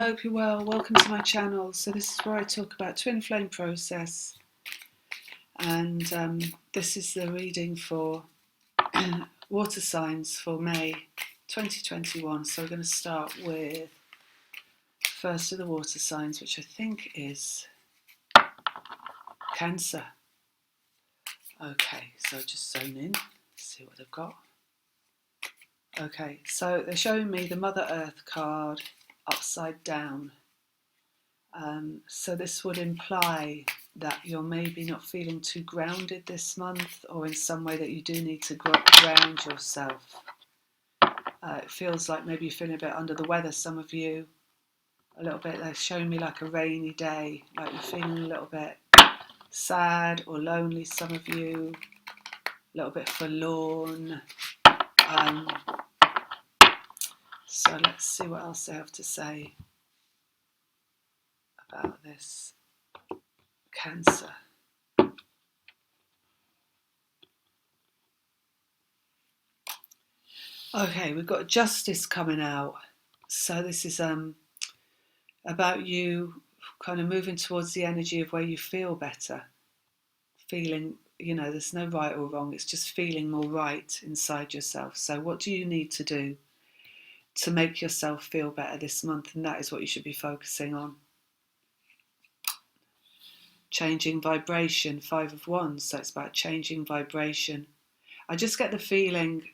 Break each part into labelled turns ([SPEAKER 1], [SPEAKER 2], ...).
[SPEAKER 1] Hope you're well. Welcome to my channel. So this is where I talk about twin flame process, and this is the reading for water signs for May 2021. So we're going to start with first of the water signs, which I think is Cancer. Okay, so just zone in, see what they've got. Okay, so they're showing me the Mother Earth card upside down. So this would imply that you're maybe not feeling too grounded this month, or in some way that you do need to ground yourself. It feels like maybe you're feeling a bit under the weather, some of you. A little bit, they're showing me like a rainy day, like you're feeling a little bit sad or lonely, some of you. A little bit forlorn. So let's see what else they have to say about this Cancer. Okay, we've got Justice coming out. So this is about you kind of moving towards the energy of where you feel better. Feeling, there's no right or wrong. It's just feeling more right inside yourself. So what do you need to do to make yourself feel better this month? And that is what you should be focusing on. Changing vibration, 5 of Wands. So it's about changing vibration. I just get the feeling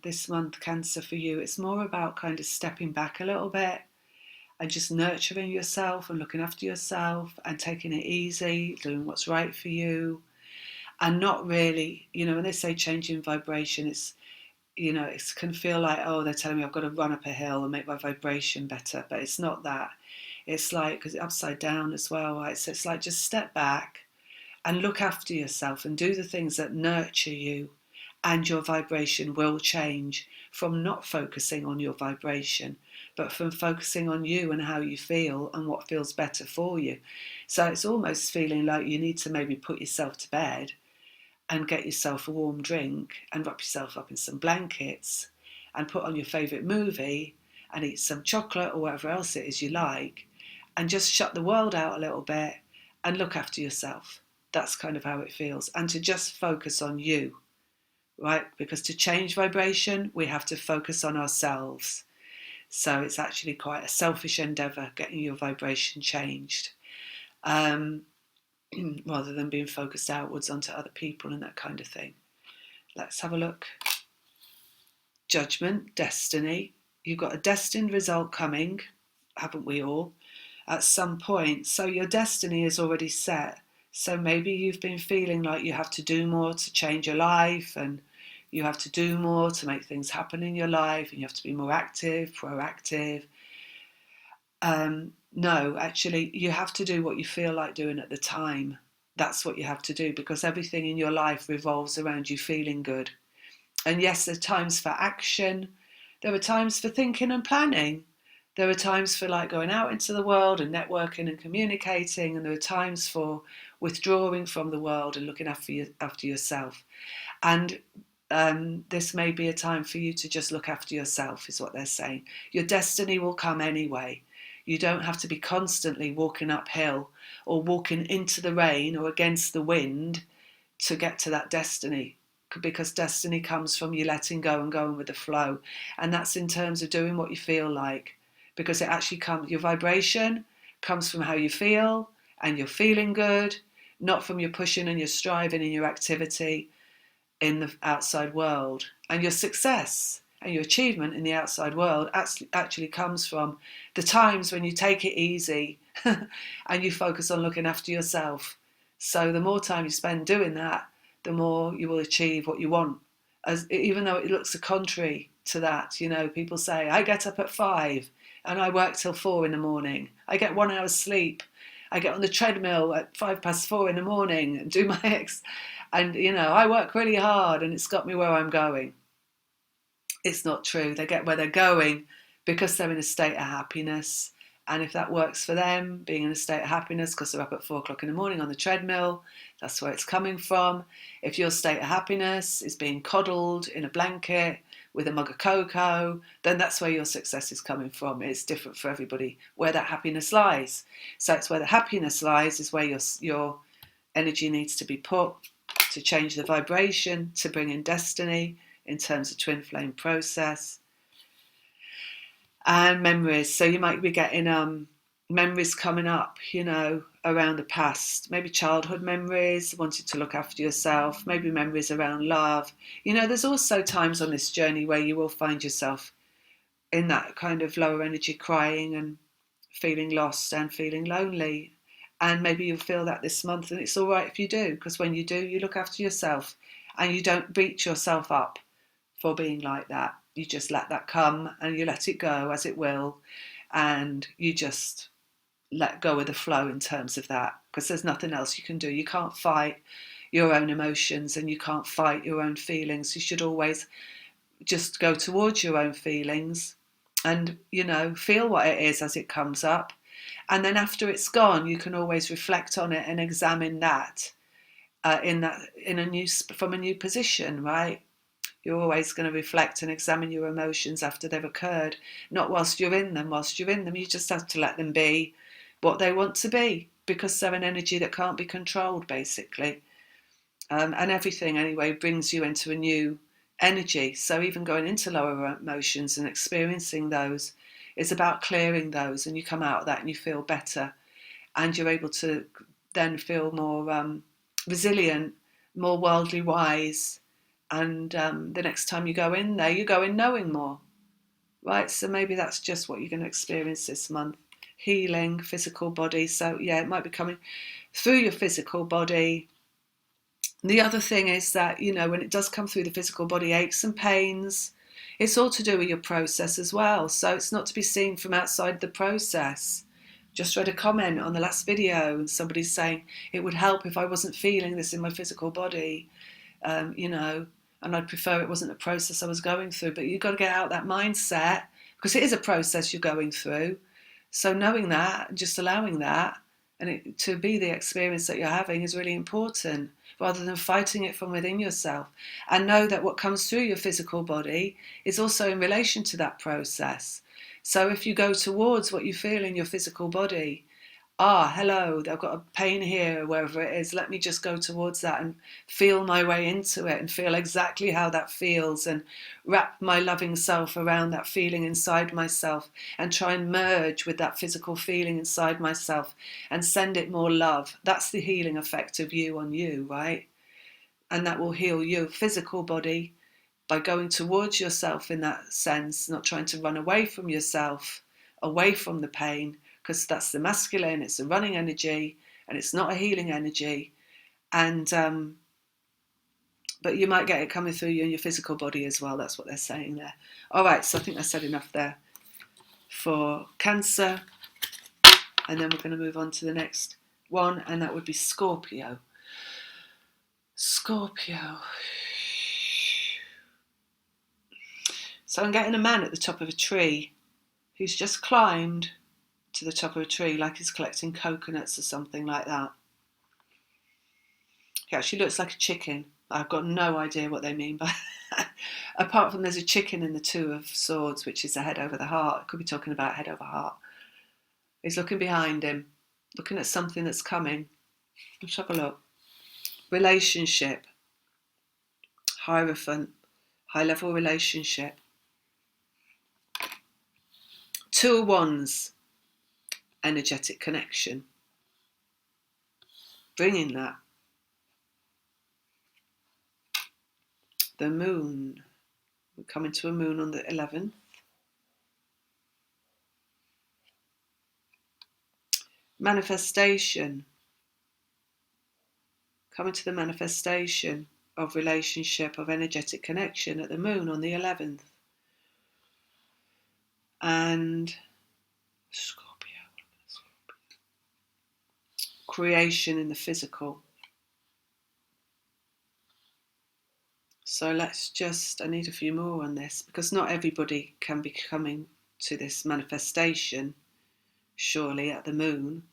[SPEAKER 1] this month, Cancer, for you, it's more about kind of stepping back a little bit and just nurturing yourself and looking after yourself and taking it easy, doing what's right for you, and not really, when they say changing vibration, it's, it can feel like, oh, they're telling me I've got to run up a hill and make my vibration better, but it's not that. It's like, because it's upside down as well, right? So it's like just step back and look after yourself and do the things that nurture you. And your vibration will change from not focusing on your vibration, but from focusing on you and how you feel and what feels better for you. So it's almost feeling like you need to maybe put yourself to bed and get yourself a warm drink and wrap yourself up in some blankets and put on your favourite movie and eat some chocolate or whatever else it is you like, and just shut the world out a little bit and look after yourself. That's kind of how it feels. And to just focus on you. Right? Because to change vibration, we have to focus on ourselves. So it's actually quite a selfish endeavour, getting your vibration changed, rather than being focused outwards onto other people and that kind of thing. Let's have a look. Judgment, destiny. You've got a destined result coming, haven't we all, at some point. So your destiny is already set. So maybe you've been feeling like you have to do more to change your life, and you have to do more to make things happen in your life, and you have to be more active, proactive. No, actually, you have to do what you feel like doing at the time. That's what you have to do, because everything in your life revolves around you feeling good. And yes, there are times for action. There are times for thinking and planning. There are times for like going out into the world and networking and communicating, and there are times for withdrawing from the world and looking after yourself. And this may be a time for you to just look after yourself, is what they're saying. Your destiny will come anyway. You don't have to be constantly walking uphill or walking into the rain or against the wind to get to that destiny, because destiny comes from you letting go and going with the flow. And that's in terms of doing what you feel like, because it actually comes, your vibration comes from how you feel, and you're feeling good, not from your pushing and your striving and your activity in the outside world. And your success and your achievement in the outside world actually comes from the times when you take it easy and you focus on looking after yourself. So the more time you spend doing that, the more you will achieve what you want. Even though it looks contrary to that, people say, I get up at 5 and I work till 4 in the morning. I get 1 hour's sleep. I get on the treadmill at 4:05 in the morning and do my and I work really hard and it's got me where I'm going. It's not true. They get where they're going because they're in a state of happiness. And if that works for them, being in a state of happiness because they're up at 4 o'clock in the morning on the treadmill, that's where it's coming from. If your state of happiness is being coddled in a blanket with a mug of cocoa, then that's where your success is coming from. It's different for everybody, where that happiness lies. So it's where the happiness lies is where your energy needs to be put to change the vibration, to bring in destiny in terms of twin flame process. And memories. So you might be getting memories coming up, around the past. Maybe childhood memories, wanting to look after yourself. Maybe memories around love. There's also times on this journey where you will find yourself in that kind of lower energy, crying and feeling lost and feeling lonely. And maybe you'll feel that this month, and it's all right if you do, because when you do, you look after yourself and you don't beat yourself up for being like that. You just let that come and you let it go as it will, and you just let go of the flow in terms of that, because there's nothing else you can do. You can't fight your own emotions and you can't fight your own feelings. You should always just go towards your own feelings and, feel what it is as it comes up. And then after it's gone, you can always reflect on it and examine that from a new position, right? You're always going to reflect and examine your emotions after they've occurred, not whilst you're in them. Whilst you're in them, you just have to let them be what they want to be, because they're an energy that can't be controlled, basically. And everything, anyway, brings you into a new energy. So even going into lower emotions and experiencing those is about clearing those, and you come out of that and you feel better, and you're able to then feel more resilient, more worldly wise. And the next time you go in there, you go in knowing more, right? So maybe that's just what you're going to experience this month. Healing, physical body. So yeah, it might be coming through your physical body. The other thing is that, when it does come through the physical body, aches and pains, it's all to do with your process as well. So it's not to be seen from outside the process. Just read a comment on the last video and somebody's saying it would help if I wasn't feeling this in my physical body. And I'd prefer it wasn't a process I was going through. But you've got to get out that mindset, because it is a process you're going through. So knowing that, just allowing that, and it to be the experience that you're having is really important, rather than fighting it from within yourself. And know that what comes through your physical body is also in relation to that process. So if you go towards what you feel in your physical body, hello, I've got a pain here, wherever it is, let me just go towards that and feel my way into it and feel exactly how that feels, and wrap my loving self around that feeling inside myself and try and merge with that physical feeling inside myself and send it more love. That's the healing effect of you on you, right? And that will heal your physical body by going towards yourself in that sense, not trying to run away from yourself, away from the pain, because that's the masculine, it's a running energy, and it's not a healing energy. And but you might get it coming through you in your physical body as well. That's what they're saying there. All right, so I think I said enough there for Cancer. And then we're going to move on to the next one, and that would be Scorpio. Scorpio. So I'm getting a man at the top of a tree who's just climbed to the top of a tree, like he's collecting coconuts or something like that. He actually looks like a chicken. I've got no idea what they mean by apart from there's a chicken in the Two of Swords, which is a head over the heart. I could be talking about head over heart. He's looking behind him, looking at something that's coming. Let's have a look. Relationship. Hierophant. High level relationship. Two of Wands. Energetic connection. Bringing that. The moon. We're coming to a moon on the 11th. Manifestation. Coming to the manifestation of relationship, of energetic connection at the moon on the 11th. And Scorpio. Creation in the physical. So I need a few more on this, because not everybody can be coming to this manifestation, surely, at the moon,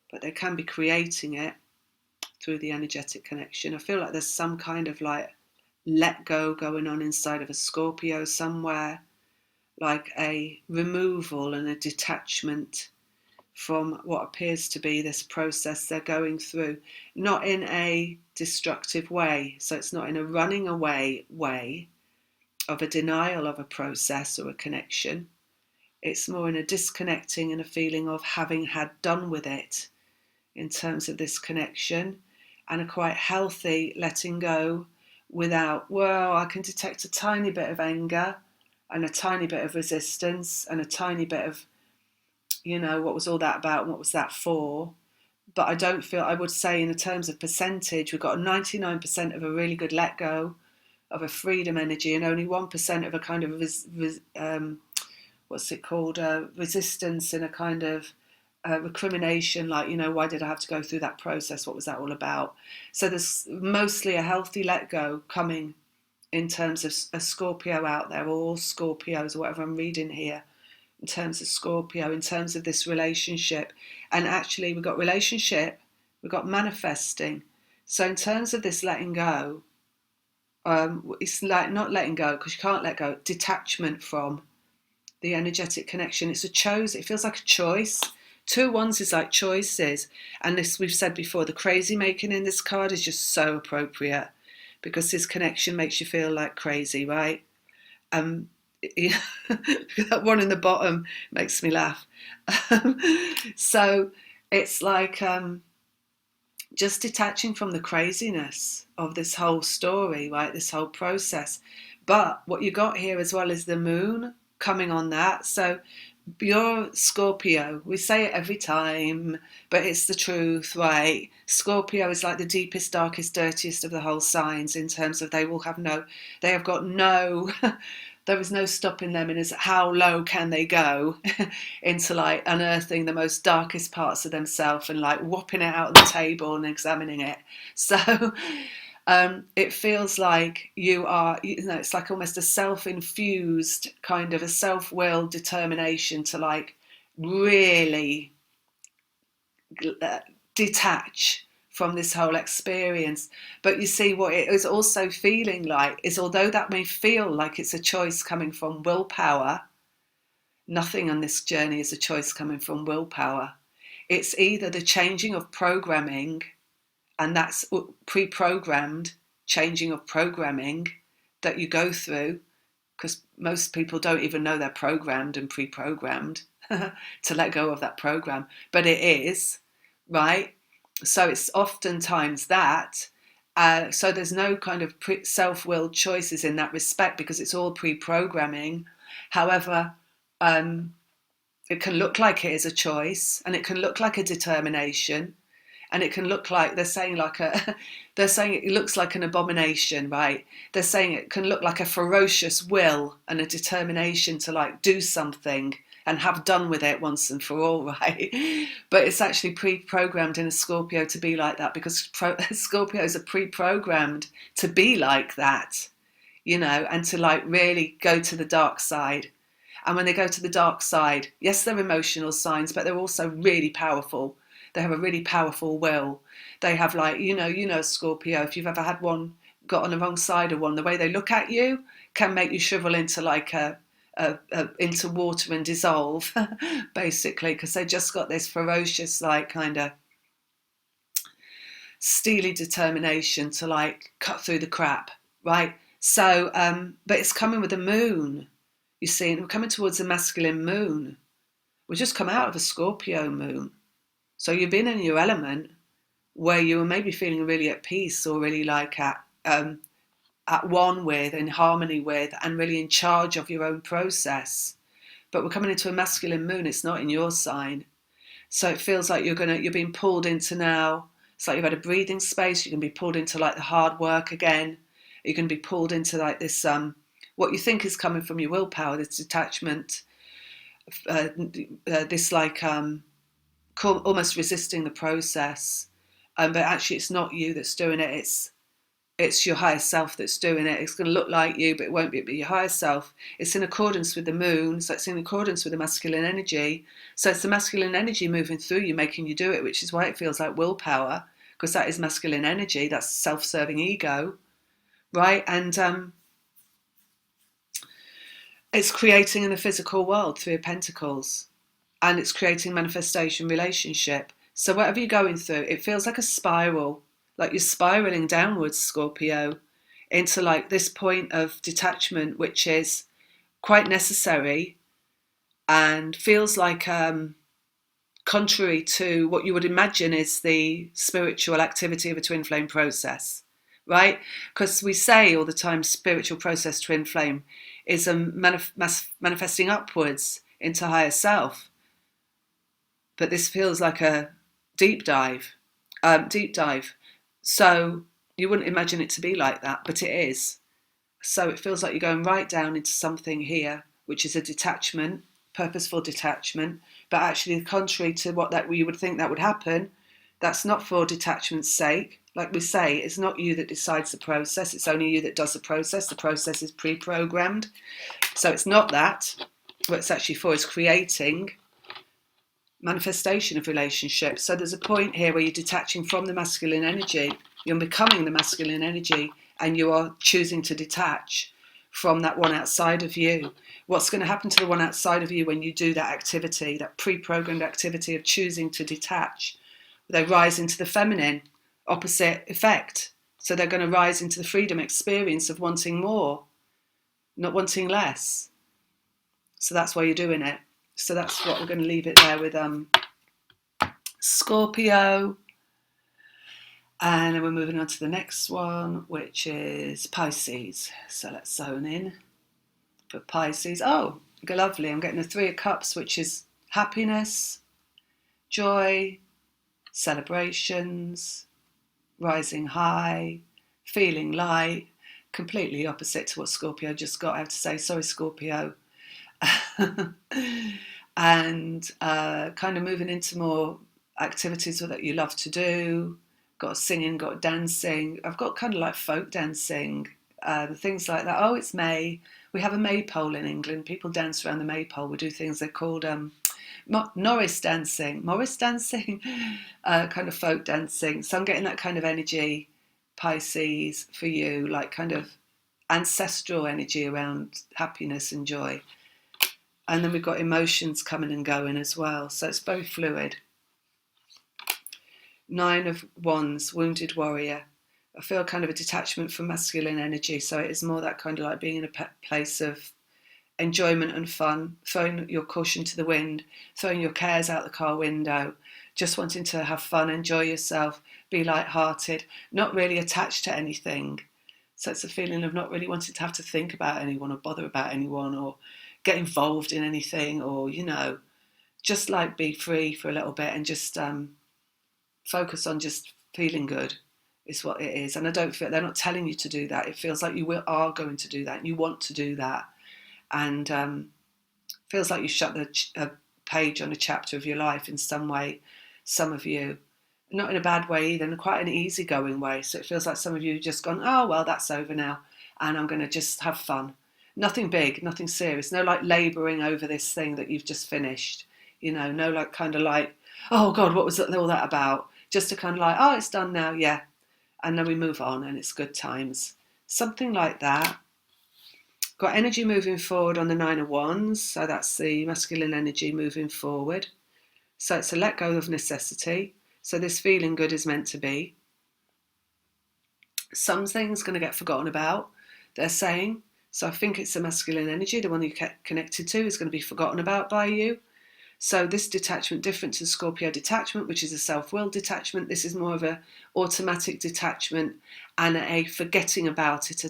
[SPEAKER 1] but they can be creating it through the energetic connection. I feel like there's some kind of let go going on inside of a Scorpio somewhere, like a removal and a detachment from what appears to be this process they're going through, not in a destructive way. So it's not in a running away way of a denial of a process or a connection. It's more in a disconnecting and a feeling of having had done with it in terms of this connection, and a quite healthy letting go without, well, I can detect a tiny bit of anger and a tiny bit of resistance and a tiny bit of, what was all that about and what was that for? But I don't feel, I would say in terms of percentage, we've got 99% of a really good let go, of a freedom energy, and only 1% of a kind of what's it called, resistance and a kind of recrimination, like, why did I have to go through that process? What was that all about? So there's mostly a healthy let go coming in terms of a Scorpio out there, or all Scorpios, or whatever I'm reading here, in terms of Scorpio, in terms of this relationship. And actually, we've got relationship, we've got manifesting. So in terms of this letting go, it's like not letting go, because you can't let go, detachment from the energetic connection. It's a choice. It feels like a choice. 2 ones is like choices. And this, we've said before, the crazy making in this card is just so appropriate, because this connection makes you feel like crazy, right? That one in the bottom makes me laugh. So it's like just detaching from the craziness of this whole story, right? This whole process. But what you got here as well is the moon coming on that. So you're Scorpio. We say it every time, but it's the truth, right? Scorpio is like the deepest, darkest, dirtiest of the whole signs, in terms of they have got no, there is no stopping them in how low can they go into like unearthing the most darkest parts of themselves and like whopping it out on the table and examining it. So it feels like it's like almost a self-infused kind of a self-willed determination to like really detach from this whole experience. But you see, what it is also feeling like is, although that may feel like it's a choice coming from willpower, nothing on this journey is a choice coming from willpower. It's either the changing of programming, and that's pre-programmed changing of programming that you go through, because most people don't even know they're programmed and pre-programmed to let go of that program, but it is, right? So it's oftentimes that. So there's no kind of self-willed choices in that respect, because it's all pre-programming. However, it can look like it is a choice, and it can look like a determination, and it can look like they're saying it looks like an abomination, right? They're saying it can look like a ferocious will and a determination to like do something and have done with it once and for all, right? But it's actually pre-programmed in a Scorpio to be like that, because Scorpios are pre-programmed to be like that, and to like really go to the dark side. And when they go to the dark side, yes, they're emotional signs, but they're also really powerful. They have a really powerful will. They have like, Scorpio, if you've ever had one, got on the wrong side of one, the way they look at you can make you shrivel into like into water and dissolve, basically, because they just got this ferocious, like kind of steely determination to like cut through the crap, right? So, but it's coming with the moon, you see, and we're coming towards the masculine moon. We've just come out of a Scorpio moon. So you've been in your element, where you were maybe feeling really at peace, or really like at one with, in harmony with, and really in charge of your own process. But we're coming into a masculine moon. It's not in your sign. So it feels like you're being pulled into now. It's like you've had a breathing space. You can be pulled into like the hard work again. You can be pulled into like this, what you think is coming from your willpower, this detachment, this like almost resisting the process. But actually it's not you that's doing it. It's your higher self that's doing it. It's going to look like you, but it won't be. But your higher self. It's in accordance with the moon, so it's in accordance with the masculine energy. So it's the masculine energy moving through you, making you do it, which is why it feels like willpower, because that is masculine energy. That's self-serving ego, right? And it's creating in the physical world, Three of Pentacles, and it's creating manifestation relationship. So whatever you're going through, it feels like a spiral, like you're spiraling downwards, Scorpio, into like this point of detachment, which is quite necessary and feels like contrary to what you would imagine is the spiritual activity of a twin flame process, right? Because we say all the time spiritual process twin flame is a manifesting upwards into higher self, but this feels like a deep dive, deep dive. So you wouldn't imagine it to be like that, but it is. So it feels like you're going right down into something here, which is a detachment, purposeful detachment, but actually contrary to what that you would think that would happen, that's not for detachment's sake. Like we say, it's not you that decides the process, it's only you that does the process. The process is pre-programmed. So it's not that. What it's actually for is creating manifestation of relationships. So there's a point here where you're detaching from the masculine energy, you're becoming the masculine energy, and you are choosing to detach from that one outside of you. What's going to happen to the one outside of you when you do that activity, that pre-programmed activity of choosing to detach? They rise into the feminine, opposite effect. So they're going to rise into the freedom experience of wanting more, not wanting less. So that's why you're doing it. So that's what we're going to leave it there with Scorpio. And then we're moving on to the next one, which is Pisces. So let's zone in for Pisces. Oh, lovely. I'm getting the Three of Cups, which is happiness, joy, celebrations, rising high, feeling light. Completely opposite to what Scorpio just got, I have to say. Sorry, Scorpio. And kind of moving into more activities that you love to do. Got singing, got dancing. I've got kind of like folk dancing, things like that. Oh, it's May. We have a maypole in England. People dance around the maypole. We do things they're called Morris dancing, kind of folk dancing. So I'm getting that kind of energy, Pisces, for you, like kind of ancestral energy around happiness and joy. And then we've got emotions coming and going as well. So it's very fluid. Nine of Wands, wounded warrior. I feel kind of a detachment from masculine energy. So it is more that kind of like being in a place of enjoyment and fun, throwing your caution to the wind, throwing your cares out the car window, just wanting to have fun, enjoy yourself, be light-hearted, not really attached to anything. So it's a feeling of not really wanting to have to think about anyone or bother about anyone or get involved in anything, or, you know, just like be free for a little bit and just focus on just feeling good is what it is. And I don't feel they're not telling you to do that. It feels like you are going to do that and you want to do that. And feels like you shut a page on a chapter of your life in some way, some of you. Not in a bad way either, in quite an easygoing way. So it feels like some of you have just gone, oh, well, that's over now, and I'm going to just have fun. Nothing big, nothing serious. No like labouring over this thing that you've just finished. You know, no like kind of like, oh, God, what was all that about? Just to kind of like, oh, it's done now, yeah. And then we move on and it's good times. Something like that. Got energy moving forward on the Nine of Wands. So that's the masculine energy moving forward. So it's a let go of necessity. So this feeling good is meant to be. Something's going to get forgotten about, they're saying. So I think it's the masculine energy, the one you get connected to, is going to be forgotten about by you. So this detachment, different to Scorpio detachment, which is a self-will detachment, this is more of a automatic detachment and a forgetting about it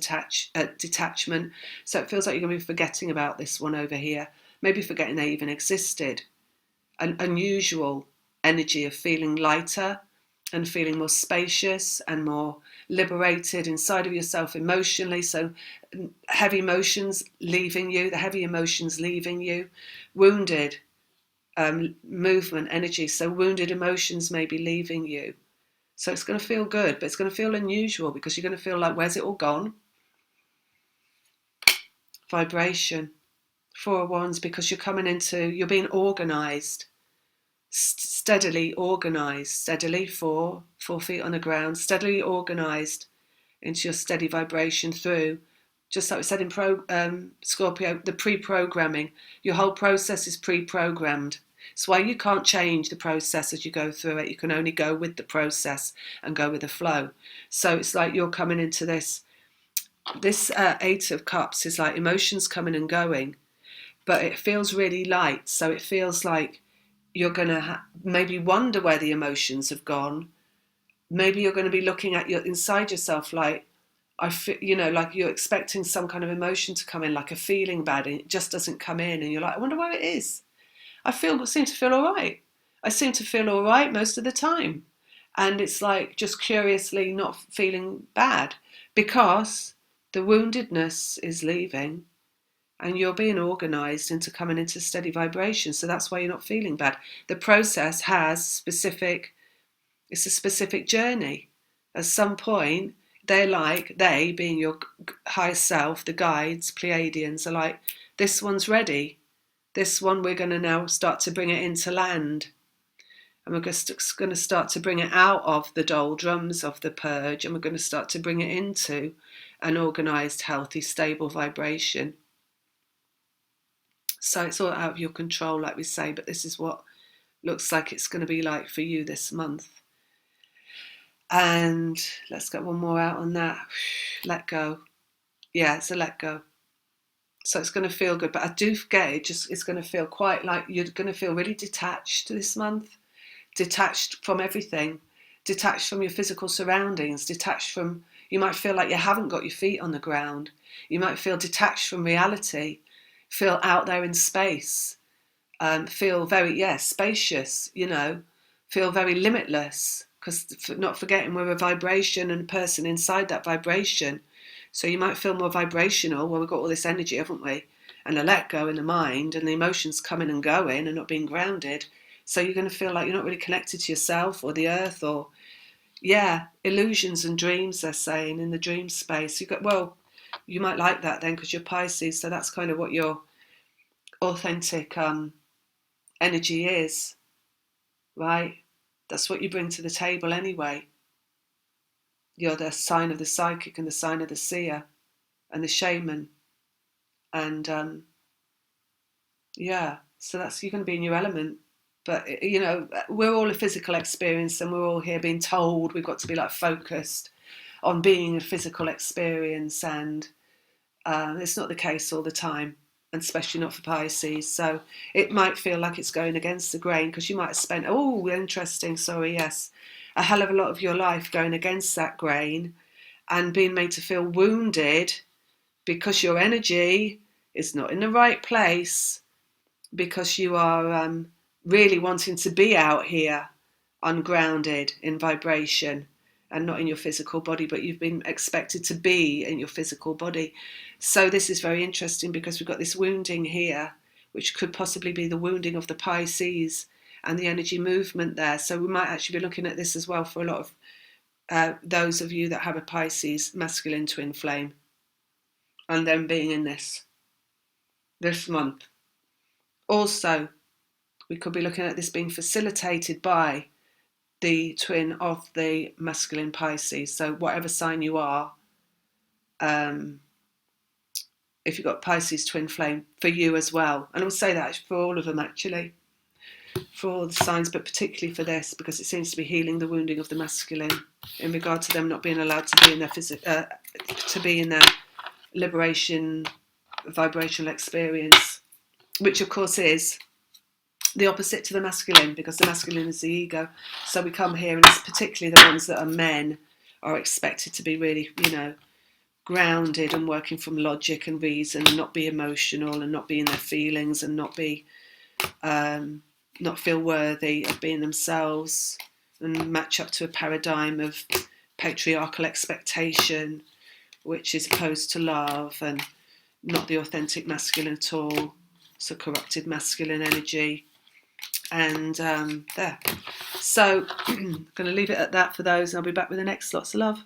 [SPEAKER 1] detachment. So it feels like you're going to be forgetting about this one over here, maybe forgetting they even existed. An unusual energy of feeling lighter and feeling more spacious and more liberated inside of yourself emotionally. So heavy emotions leaving you, the heavy emotions leaving you, wounded movement energy. So wounded emotions may be leaving you. So it's going to feel good, but it's going to feel unusual because you're going to feel like, where's it all gone? Vibration. Four of Wands, because you're being organised. Steadily organised, steadily four feet on the ground, steadily organised into your steady vibration through, just like we said in Scorpio, the pre-programming. Your whole process is pre-programmed. It's why you can't change the process as you go through it. You can only go with the process and go with the flow. So it's like you're coming into this Eight of Cups is like emotions coming and going, but it feels really light. So it feels like you're going to maybe wonder where the emotions have gone. Maybe you're going to be looking at inside yourself like, I feel, like you're expecting some kind of emotion to come in, like a feeling bad, and it just doesn't come in, and you're like, I wonder where it is. Seem to feel all right. I seem to feel all right most of the time, and it's like just curiously not feeling bad because the woundedness is leaving, and you're being organised into coming into steady vibration. So that's why you're not feeling bad. The process has it's a specific journey. At some point, they being your higher self, the guides, Pleiadians, are like, this one's ready. This one, we're going to now start to bring it into land. And we're going to start to bring it out of the doldrums of the purge, and we're going to start to bring it into an organised, healthy, stable vibration. So it's all out of your control, like we say, but this is what looks like it's going to be like for you this month. And let's get one more out on that. Let go. Yeah, it's a let go. So it's going to feel good, but I do get it. It's going to feel quite like you're going to feel really detached this month, detached from everything, detached from your physical surroundings, detached from. You might feel like you haven't got your feet on the ground. You might feel detached from reality, feel out there in space, feel very spacious. Feel very limitless. Because not forgetting we're a vibration and a person inside that vibration. So you might feel more vibrational. Well, we've got all this energy, haven't we? And a let go in the mind, and the emotions coming and going and not being grounded. So you're going to feel like you're not really connected to yourself or the earth or, illusions and dreams, they're saying, in the dream space. You might like that then because you're Pisces. So that's kind of what your authentic energy is, right? That's what you bring to the table anyway. You're the sign of the psychic and the sign of the seer and the shaman. And so you're going to be in your element. But, we're all a physical experience, and we're all here being told we've got to be like focused on being a physical experience. And it's not the case all the time, and especially not for Pisces. So it might feel like it's going against the grain because you might have spent, a hell of a lot of your life going against that grain and being made to feel wounded because your energy is not in the right place, because you are really wanting to be out here ungrounded in vibration and not in your physical body, but you've been expected to be in your physical body. So this is very interesting because we've got this wounding here, which could possibly be the wounding of the Pisces and the energy movement there. So we might actually be looking at this as well for a lot of those of you that have a Pisces masculine twin flame, and them being in this month. Also, we could be looking at this being facilitated by the twin of the masculine Pisces. So whatever sign you are, if you've got Pisces twin flame, for you as well. And I would say that for all of them actually, for all the signs, but particularly for this, because it seems to be healing the wounding of the masculine in regard to them not being allowed to be in their liberation vibrational experience, which of course is the opposite to the masculine, because the masculine is the ego. So we come here, and it's particularly the ones that are men are expected to be really, grounded and working from logic and reason, and not be emotional and not be in their feelings, and not feel worthy of being themselves, and match up to a paradigm of patriarchal expectation, which is opposed to love and not the authentic masculine at all. So corrupted masculine energy. And there. So I'm going to leave it at that for those, and I'll be back with the next. Lots of love.